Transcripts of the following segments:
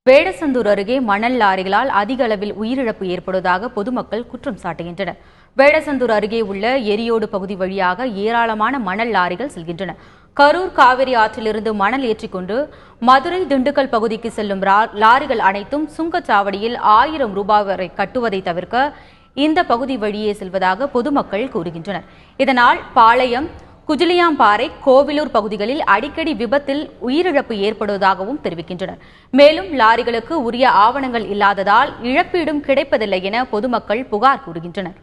வேடசந்தூர் அருகே மணல் லாரிகளால் அதிக அளவில் உயிரிழப்பு ஏற்படுவதாக பொதுமக்கள் குற்றம் சாட்டுகின்றனர். வேடசந்தூர் அருகே உள்ள எரியோடு பகுதி வழியாக ஏராளமான மணல் லாரிகள் செல்கின்றன. கரூர் காவிரி ஆற்றிலிருந்து மணல் ஏற்றிக்கொண்டு மதுரை திண்டுக்கல் பகுதிக்கு செல்லும் லாரிகள் அனைத்தும் சுங்கச்சாவடியில் 1000 ரூபாய் வரை கட்டுவதை தவிர்க்க இந்த பகுதி வழியே செல்வதாக பொதுமக்கள் கூறுகின்றனர். இதனால் பாளையம், குஜிலியாம்பாறை, கோவிலூர் பகுதிகளில் அடிக்கடி விபத்தில் உயிரிழப்பு ஏற்படுவதாகவும் தெரிவிக்கின்றனர். மேலும் லாரிகளுக்கு உரிய ஆவணங்கள் இல்லாததால் இழப்பீடும் கிடைப்பதில்லை என பொதுமக்கள் புகார் கூறுகின்றனர்.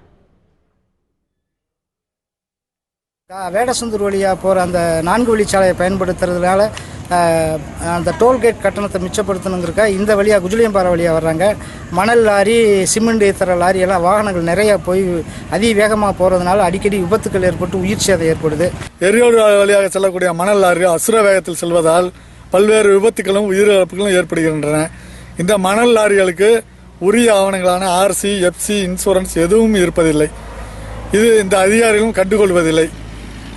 வேடசந்தூர் வழியாக போகிற அந்த 4 வழிச்சாலையை பயன்படுத்துறதுனால அந்த டோல்கேட் கட்டணத்தை மிச்சப்படுத்தணுங்கிறக்க இந்த வழியாக குஜிலியம்பாறை வழியாக வர்றாங்க. மணல் லாரி, சிமெண்ட் ஏற்றுற லாரி எல்லாம் வாகனங்கள் நிறையா போய் அதிவேகமாக போகிறதுனால அடிக்கடி விபத்துக்கள் ஏற்பட்டு உயிர் சேதம் ஏற்படுது. எரியோடு வழியாக செல்லக்கூடிய மணல் லாரி அசுர வேகத்தில் செல்வதால் பல்வேறு விபத்துகளும் உயிரிழப்புகளும் ஏற்படுகின்றன. இந்த மணல் லாரிகளுக்கு உரிய ஆவணங்களான ஆர்சி, எஃப்சி, இன்சூரன்ஸ் எதுவும் இருப்பதில்லை. இது இந்த அதிகாரிகளும் கண்டுகொள்வதில்லை.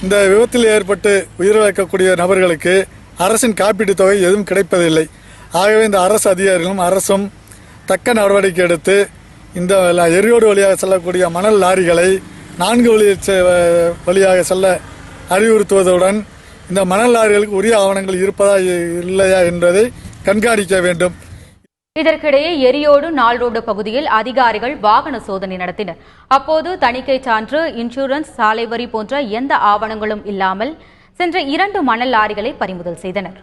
இந்த விபத்தில் ஏற்பட்டு உயிரிழக்கக்கூடிய நபர்களுக்கு அரசின் காப்பீட்டுத் தொகை எதுவும் கிடைப்பதில்லை. ஆகவே இந்த அரசு அதிகாரிகளும் அரசும் தக்க நடவடிக்கை எடுத்து இந்த எரியோடு வழியாக செல்லக்கூடிய மணல் லாரிகளை 4 வழியாக செல்ல அறிவுறுத்துவதுடன் இந்த மணல் லாரிகளுக்கு உரிய ஆவணங்கள் இருப்பதா இல்லையா என்பதை கண்காணிக்க வேண்டும். இதற்கிடையே எரியோடு நால்ரோடு பகுதியில் அதிகாரிகள் வாகன சோதனை நடத்தினர். அப்போது தணிக்கை சான்று, இன்சூரன்ஸ், சாலை வரி போன்ற எந்த ஆவணங்களும் இல்லாமல் சென்ற 2 மணல் லாரிகளை பறிமுதல் செய்தனர்.